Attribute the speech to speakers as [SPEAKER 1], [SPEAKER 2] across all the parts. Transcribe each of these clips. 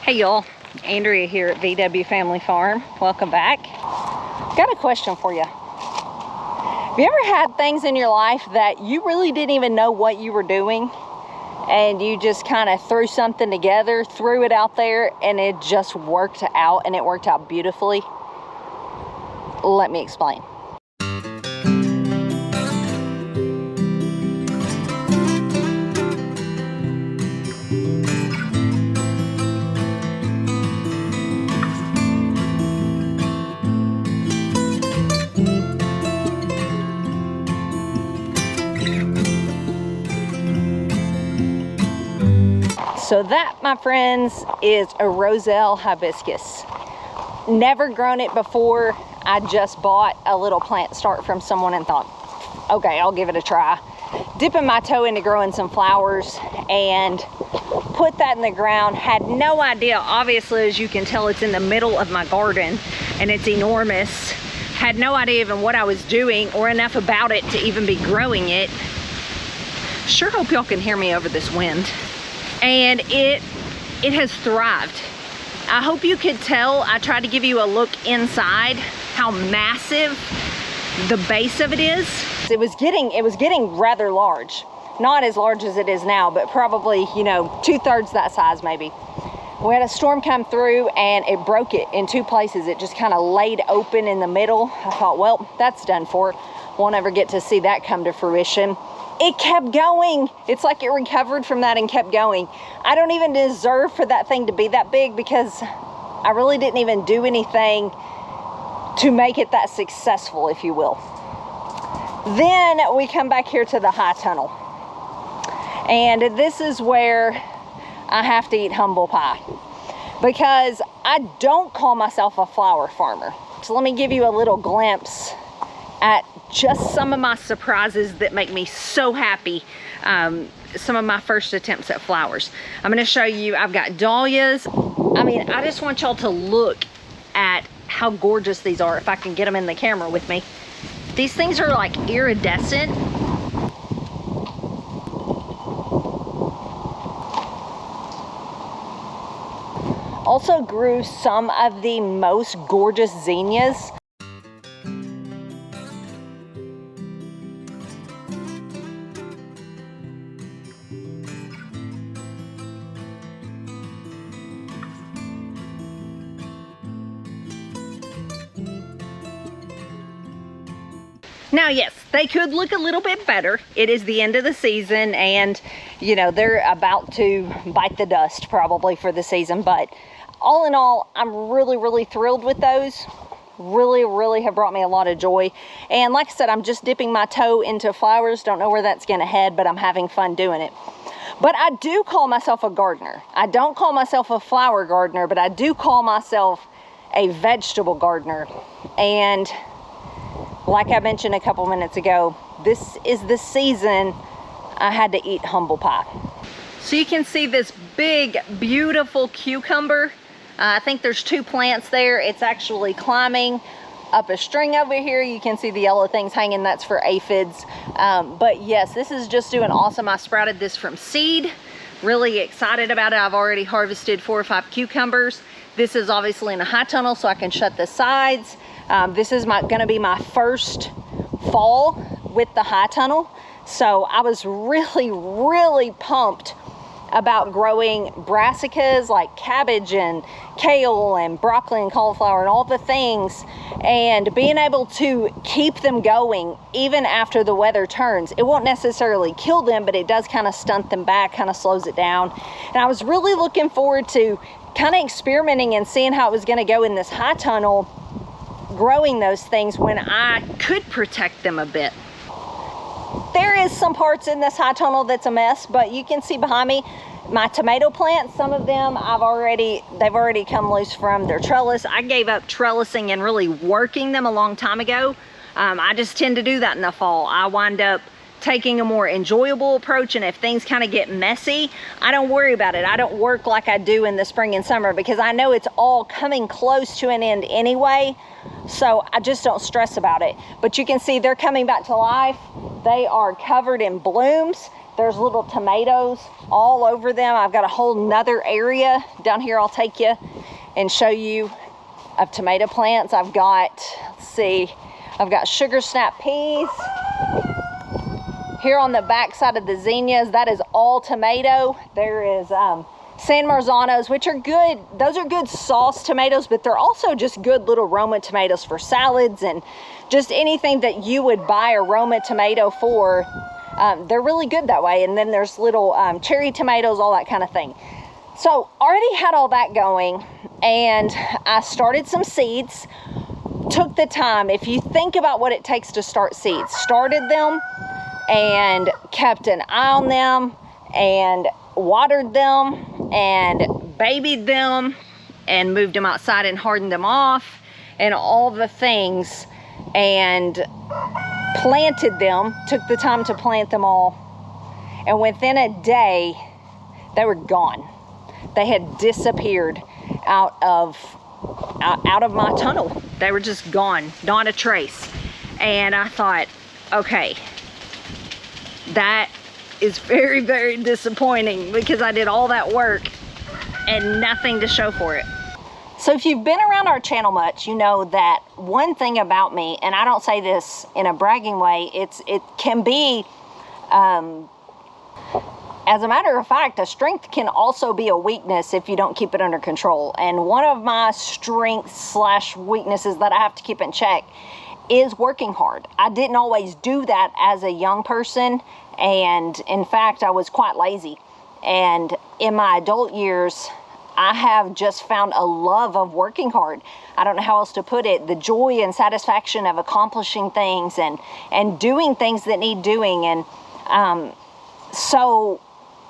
[SPEAKER 1] Hey y'all, Andrea here at VW Family Farm. Welcome back. Got a question for you. Have you ever had things in your life that you really didn't even know what you were doing, and you just kind of threw something together, threw it out there, and it just worked out, and it worked out beautifully? Let me explain. So that, my friends, is a Rosel Hibiscus. Never grown it before. I just bought a little plant start from someone and thought, okay, I'll give it a try. Dipping my toe into growing some flowers and put that in the ground. Had no idea, obviously, as you can tell, it's in the middle of my garden and it's enormous. Had no idea even what I was doing or enough about it to even be growing it. Sure hope y'all can hear me over this wind. And it has thrived. I hope you could tell. I tried to give you a look inside how massive the base of it is. It was getting rather large. Not as large as it is now, but probably, you know, 2/3 that size maybe. We had a storm come through and it broke it in two places. It just kind of laid open in the middle. I thought, well, that's done for. Won't ever get to see that come to fruition. It kept going. It's like it recovered from that and kept going. I don't even deserve for that thing to be that big because I really didn't even do anything to make it that successful, if you will. Then we come back here to the high tunnel. And this is where I have to eat humble pie because I don't call myself a flower farmer. So let me give you a little glimpse at just some of my surprises that make me so happy. Some of my first attempts at flowers. I'm gonna show you, I've got dahlias. I mean, I just want y'all to look at how gorgeous these are, if I can get them in the camera with me. These things are like iridescent. Also grew some of the most gorgeous zinnias. Now, yes, they could look a little bit better. It is the end of the season and, you know, they're about to bite the dust probably for the season. But all in all, I'm really, really thrilled with those. Really have brought me a lot of joy. And like I said, I'm just dipping my toe into flowers. Don't know where that's going to head, but I'm having fun doing it. But I do call myself a gardener. I don't call myself a flower gardener, but I do call myself a vegetable gardener. And like I mentioned a couple minutes ago, this is the season I had to eat humble pie. So you can see this big, beautiful cucumber. I think there's two plants there. It's actually climbing up a string over here. You can see the yellow things hanging. That's for aphids. But yes, this is just doing awesome. I sprouted this from seed. Really excited about it. I've already harvested 4 or 5 cucumbers. This is obviously in a high tunnel, so I can shut the sides. This is gonna be my first fall with the high tunnel. So I was really pumped about growing brassicas like cabbage and kale and broccoli and cauliflower and all the things, and being able to keep them going even after the weather turns. It won't necessarily kill them, but it does kind of stunt them back, kind of slows it down. And I was really looking forward to kind of experimenting and seeing how it was gonna go in this high tunnel, growing those things when I could protect them a bit. There is some parts in this high tunnel that's a mess, but you can see behind me my tomato plants. Some of them they've already come loose from their trellis. I gave up trellising and really working them a long time ago. I just tend to do that in the fall. I wind up taking a more enjoyable approach, and if things kind of get messy, I don't worry about it. I don't work like I do in the spring and summer because I know it's all coming close to an end anyway, so I just don't stress about it. But you can see they're coming back to life. They are covered in blooms. There's little tomatoes all over them. I've got a whole nother area down here I'll take you and show you of tomato plants. I've got, let's see, I've got sugar snap peas. Here on the back side of the zinnias, that is all tomato. There is San Marzanos, which are good. Those are good sauce tomatoes, but they're also just good little Roma tomatoes for salads and just anything that you would buy a Roma tomato for. They're really good that way. And then there's little cherry tomatoes, all that kind of thing. So already had all that going, and I started some seeds. Took the time. If you think about what it takes to start seeds, started them and kept an eye on them and watered them and babied them and moved them outside and hardened them off and all the things, and planted them, took the time to plant them all, and within a day they were gone. They had disappeared out of my tunnel. They were just gone, not a trace. And I thought, okay, that is very, very disappointing, because I did all that work and nothing to show for it. So if you've been around our channel much, you know that one thing about me, and I don't say this in a bragging way, it can be, as a matter of fact, a strength can also be a weakness if you don't keep it under control. And one of my strengths / weaknesses that I have to keep in check is working hard. I didn't always do that as a young person, and in fact, I was quite lazy. And in my adult years, I have just found a love of working hard. I don't know how else to put it. The joy and satisfaction of accomplishing things and doing things that need doing. And so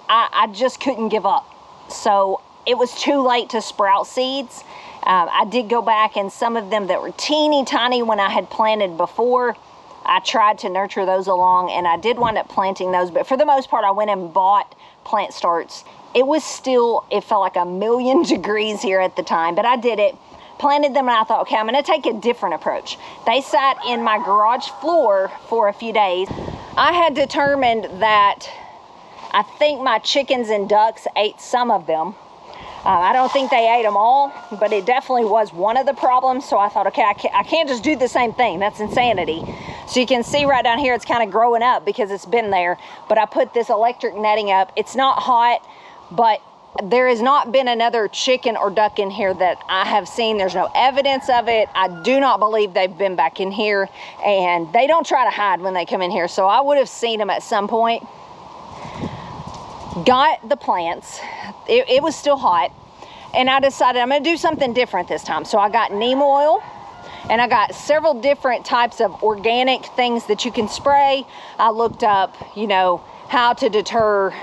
[SPEAKER 1] I just couldn't give up. So it was too late to sprout seeds. I did go back, and some of them that were teeny tiny when I had planted before, I tried to nurture those along, and I did wind up planting those. But for the most part, I went and bought plant starts. It was still, it felt like 1,000,000 degrees here at the time, but I did it, planted them, and I thought, okay, I'm going to take a different approach. They sat in my garage floor for a few days. I had determined that I think my chickens and ducks ate some of them. I don't think they ate them all, but it definitely was one of the problems. So I thought, okay, I can't just do the same thing. That's insanity. So you can see right down here, it's kind of growing up because it's been there. But I put this electric netting up. It's not hot, but there has not been another chicken or duck in here that I have seen. There's no evidence of it. I do not believe they've been back in here, and they don't try to hide when they come in here. So I would have seen them at some point. Got the plants. It was still hot, and I decided I'm going to do something different this time. So I got neem oil, and I got several different types of organic things that you can spray. I looked up, you know, how to deter,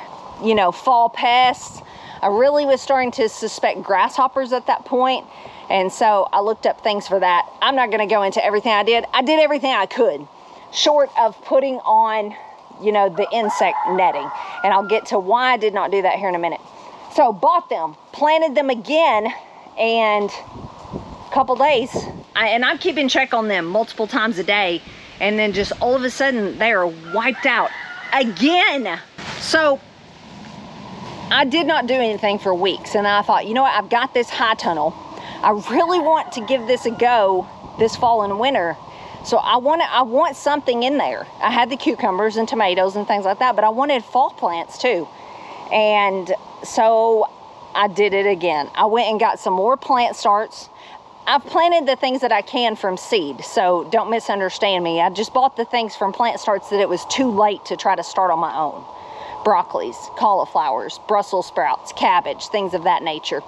[SPEAKER 1] you know, fall pests. I really was starting to suspect grasshoppers at that point, and so I looked up things for that. I'm not going to go into everything I did. I did everything I could, short of putting on, you know, the insect netting. And I'll get to why I did not do that here in a minute. So bought them, planted them again, and a couple days, I'm keeping check on them multiple times a day, and then just all of a sudden they are wiped out again. So I did not do anything for weeks, and I thought, you know what, I've got this high tunnel. I really want to give this a go this fall and winter. So I want something in there. I had the cucumbers and tomatoes and things like that, but I wanted fall plants too. And so I did it again. I went and got some more plant starts. I've planted the things that I can from seed, so don't misunderstand me. I just bought the things from plant starts that it was too late to try to start on my own. Broccolis, cauliflowers, Brussels sprouts, cabbage, things of that nature.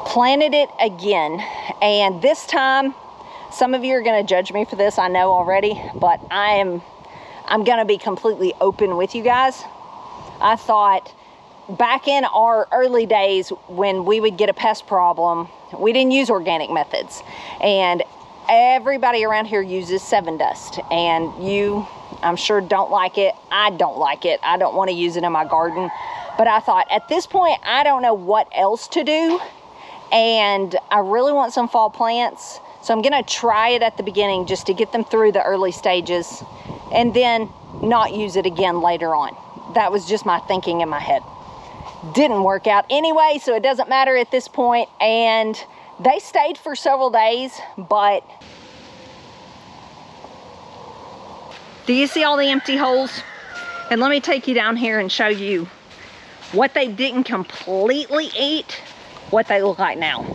[SPEAKER 1] Planted it again, and this time, some of you are going to judge me for this, I know already, but I'm going to be completely open with you guys. I thought back in our early days when we would get a pest problem, we didn't use organic methods, and everybody around here uses 7 Dust, and you, I'm sure, don't like it. I don't like it. I don't want to use it in my garden, but I thought at this point I don't know what else to do, and I really want some fall plants. So I'm going to try it at the beginning just to get them through the early stages, and then not use it again later on. That was just my thinking in my head. Didn't work out anyway, so it doesn't matter at this point. And they stayed for several days, but do you see all the empty holes? And let me take you down here and show you what they didn't completely eat, what they look like now.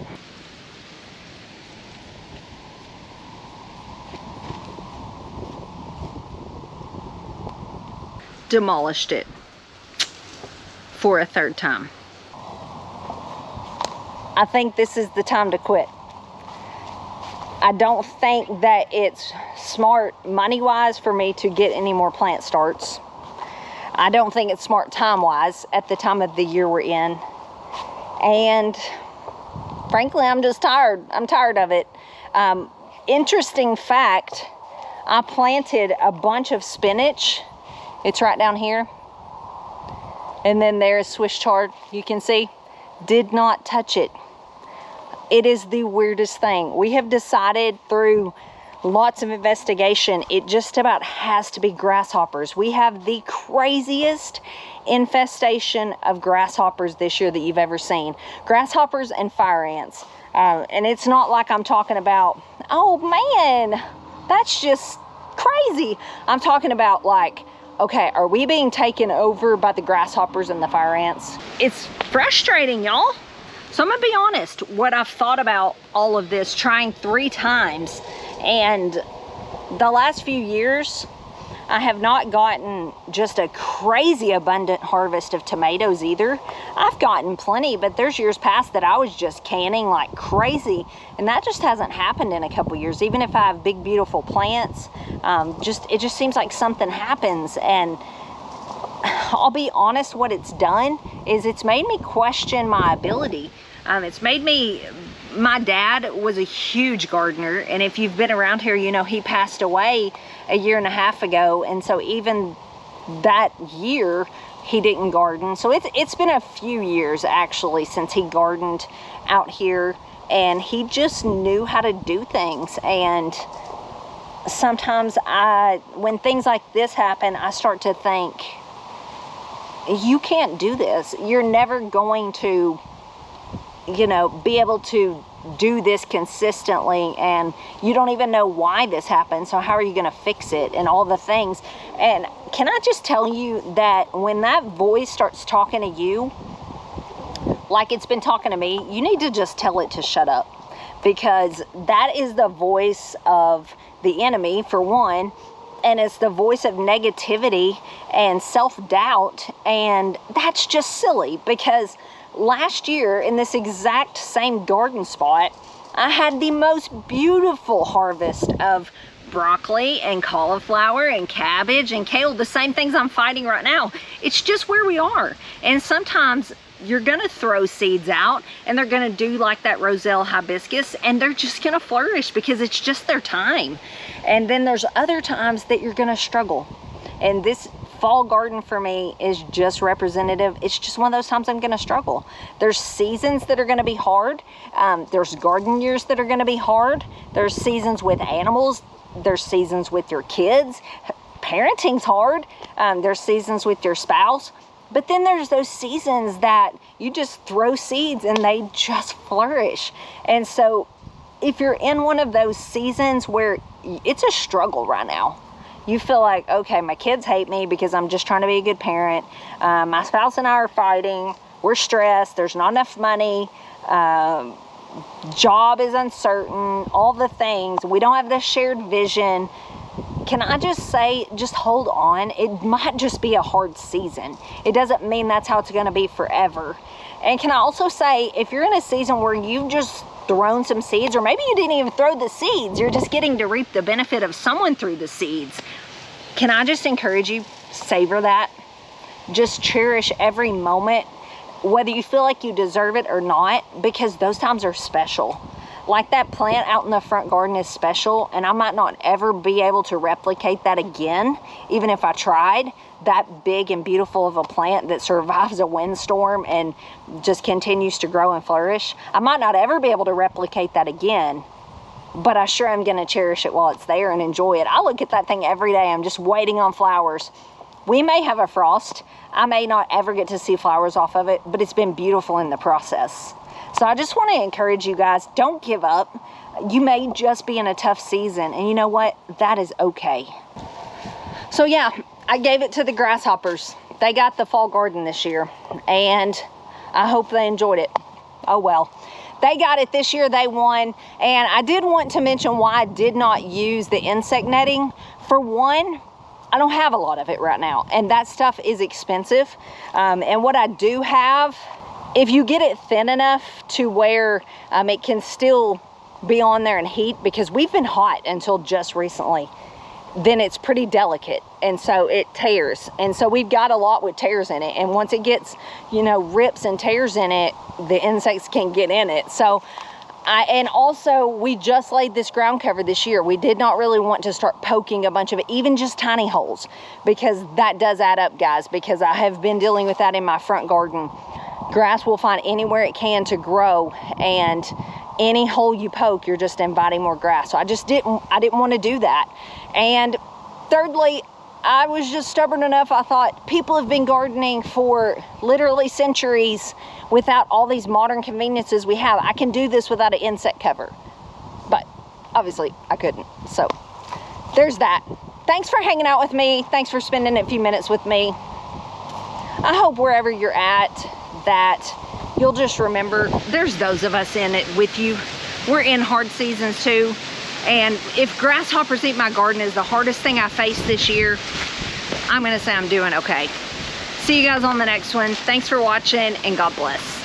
[SPEAKER 1] Demolished it for a third time. I think this is the time to quit. I don't think that it's smart money-wise for me to get any more plant starts. I don't think it's smart time-wise at the time of the year we're in. And frankly, I'm just tired. I'm tired of it. Interesting fact, I planted a bunch of spinach. It's right down here. And then there's Swiss chard, you can see. Did not touch it. It is the weirdest thing. We have decided through lots of investigation, it just about has to be grasshoppers. We have the craziest infestation of grasshoppers this year that you've ever seen. Grasshoppers and fire ants. And it's not like I'm talking about, oh man, that's just crazy. I'm talking about like, okay, are we being taken over by the grasshoppers and the fire ants? It's frustrating, y'all. So I'm gonna be honest, what I've thought about all of this, trying 3 times, and the last few years, I have not gotten just a crazy abundant harvest of tomatoes either. I've gotten plenty, but there's years past that I was just canning like crazy, and that just hasn't happened in a couple years. Even if I have big, beautiful plants, it just seems like something happens. And I'll be honest, what it's done is it's made me question my ability. It's made me, my dad was a huge gardener, and if you've been around here, you know he passed away a 1.5 years ago, and so even that year he didn't garden. So it's been a few years actually since he gardened out here, and he just knew how to do things. And sometimes when things like this happen, I start to think, you can't do this. You're never going to, you know, be able to do this consistently, and you don't even know why this happened, so how are you going to fix it and all the things. And can I just tell you that when that voice starts talking to you like it's been talking to me, you need to just tell it to shut up, because that is the voice of the enemy, for one, and it's the voice of negativity and self-doubt. And that's just silly, because last year in this exact same garden spot, I had the most beautiful harvest of broccoli and cauliflower and cabbage and kale, the same things I'm fighting right now. It's just where we are. And sometimes you're gonna throw seeds out and they're gonna do like that Rosel Hibiscus, and they're just gonna flourish because it's just their time. And then there's other times that you're gonna struggle. And this fall garden for me is just representative. It's just one of those times I'm gonna struggle. There's seasons that are gonna be hard. There's garden years that are gonna be hard. There's seasons with animals. There's seasons with your kids. Parenting's hard. There's seasons with your spouse. But then there's those seasons that you just throw seeds and they just flourish. And so if you're in one of those seasons where it's a struggle right now, you feel like, okay, my kids hate me because I'm just trying to be a good parent. My spouse and I are fighting. We're stressed. There's not enough money. Job is uncertain. All the things. We don't have this shared vision. Can I just say, just hold on. It might just be a hard season. It doesn't mean that's how it's going to be forever. And can I also say, if you're in a season where you've just thrown some seeds, or maybe you didn't even throw the seeds, you're just getting to reap the benefit of someone threw the seeds, can I just encourage you, savor that. Just cherish every moment, whether you feel like you deserve it or not, because those times are special. Like that plant out in the front garden is special, and I might not ever be able to replicate that again, even if I tried. That big and beautiful of a plant that survives a windstorm and just continues to grow and flourish, I might not ever be able to replicate that again. but I sure am gonna cherish it while it's there and enjoy it. I look at that thing every day. I'm just waiting on flowers. We may have a frost. I may not ever get to see flowers off of it, but it's been beautiful in the process. So I just want to encourage you guys, don't give up. You may just be in a tough season, and you know what? That is okay. So yeah, I gave it to the grasshoppers. They got the fall garden this year, and I hope they enjoyed it. Oh well. They got it this year, they won. And I did want to mention why I did not use the insect netting. For one, I don't have a lot of it right now, and that stuff is expensive. And what I do have, if you get it thin enough to where it can still be on there and heat, because we've been hot until just recently, then it's pretty delicate, and so it tears. And so we've got a lot with tears in it, and once it gets, you know, rips and tears in it, the insects can get in it. So and also we just laid this ground cover this year. We did not really want to start poking a bunch of it, even just tiny holes, because that does add up, guys, because I have been dealing with that in my front garden. Grass will find anywhere it can to grow, and any hole you poke, you're just inviting more grass. So I didn't want to do that. And thirdly, I was just stubborn enough. I thought, people have been gardening for literally centuries without all these modern conveniences we have. I can do this without an insect cover. But obviously I couldn't. So there's that. Thanks for hanging out with me. Thanks for spending a few minutes with me. I hope wherever you're at that you'll just remember there's those of us in it with you. We're in hard seasons too. And if grasshoppers eat my garden is the hardest thing I faced this year, I'm gonna say I'm doing okay. See you guys on the next one. Thanks for watching, and God bless.